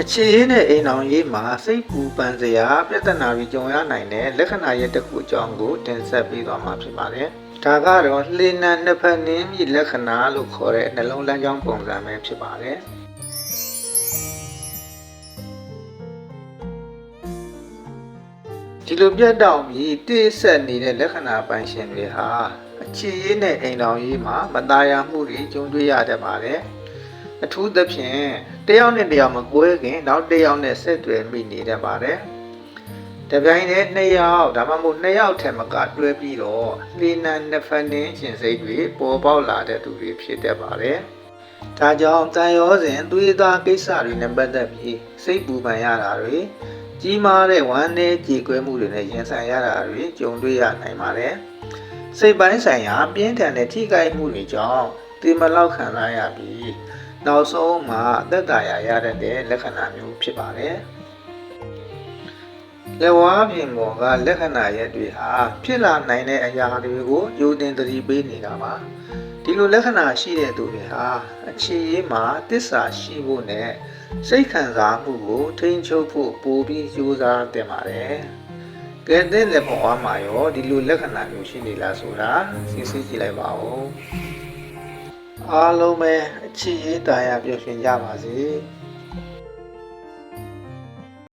အခြေရင်းနဲ့အိမ်အောင်ရေးမှာစိတ်ပူပန်စရာပြဿနာတွေကြုံရနိုင်တဲ့လက္ခဏာရဲ့တစ်ခုအကြောင်းကိုတင်ဆက်ပေးသွားမှာဖြစ်ပါတယ်။ဒါကတော့လှေနံနှစ်ဖက်နင်းမြစ်လက္ခဏာလို့ခေါ်တဲ့နှလုံးလမ်းကြောင်းပုံစံပဲဖြစ်ပါတယ်။ဒီလိုပြတ်တောက်ပြီးတိဆက်နေတဲ့လက္ခဏာပိုင်ရှင်တွေဟာအခြေရင်းနဲ့အိမ်အောင်ရေးမှာမตายာမှုတွေကြုံတွေ့ရတတ်ပါတယ်။အထူးသဖြင့်တယောက်နဲ့တယောက်မကွဲခင်နောက်တယောက်နဲ့ဆက်သွယ်မိနေတတ်ပါတယ်။တပြိုင်တည်းနှစ်ယောက်ဒါမှမဟုတ်နှစ်ယောက်ထက်မကတွဲပြီးတော့လှေနံနှစ်ဖက်နှင်းရှင်စိတ်တွေပေါ်ပေါက်လာတဲ့သူတွေဖြစ်တတ်ပါတယ်။ဒါကြောင့်တန်ရောစဉ်သွေးသားကိစ္စတွေနဲ့ပတ်သက်ပြီးစိတ်ပူပန်ရတာတွေကြီးမားတဲ့ဝမ်းနည်းကြေကွဲမှုတွေနဲ့ရင်ဆိုင်ရတာတွေကြုံတွေ့ရနိုင်ပါတယ်။စိတ်ပိုင်းဆိုင်ရာပြင်းထန်တဲ့ထိခိုက်မှုတွေကြောင့်ဒီမလောက်ခံစားရပြီးနောက်ဆုံးမှာသက်သာရာရတဲ့လက္ခဏာမျိုးဖြစ်ပါတယ်။လက်ဝါးပြင်ပေါ်ကလက္ခဏာရက်တွေဟာဖြစ်လာနိုင်တဲ့အရာတွေကိုယုံတင်သတိပေးနေတာပါ။ဒီလိုလက္ခဏာရှိတဲ့သူတွေဟာအခြေရေးမှာတစ္ဆာရှိဖို့နဲ့စိတ်ခံစားမှုကိုထိန်းချုပ်ဖို့ပိုပြီးကြိုးစားတင်ပါတယ်။ကဲတဲ့လက်ပေါ်မှာရောဒီလိုလက္ခဏာမျိုးရှိနေလားဆိုတာစဉ်းစားကြည့်လိုက်ပါဦး။အားလုံးပဲအခြေရေးတာယာပျော်ရွှင်ကြပါစေ။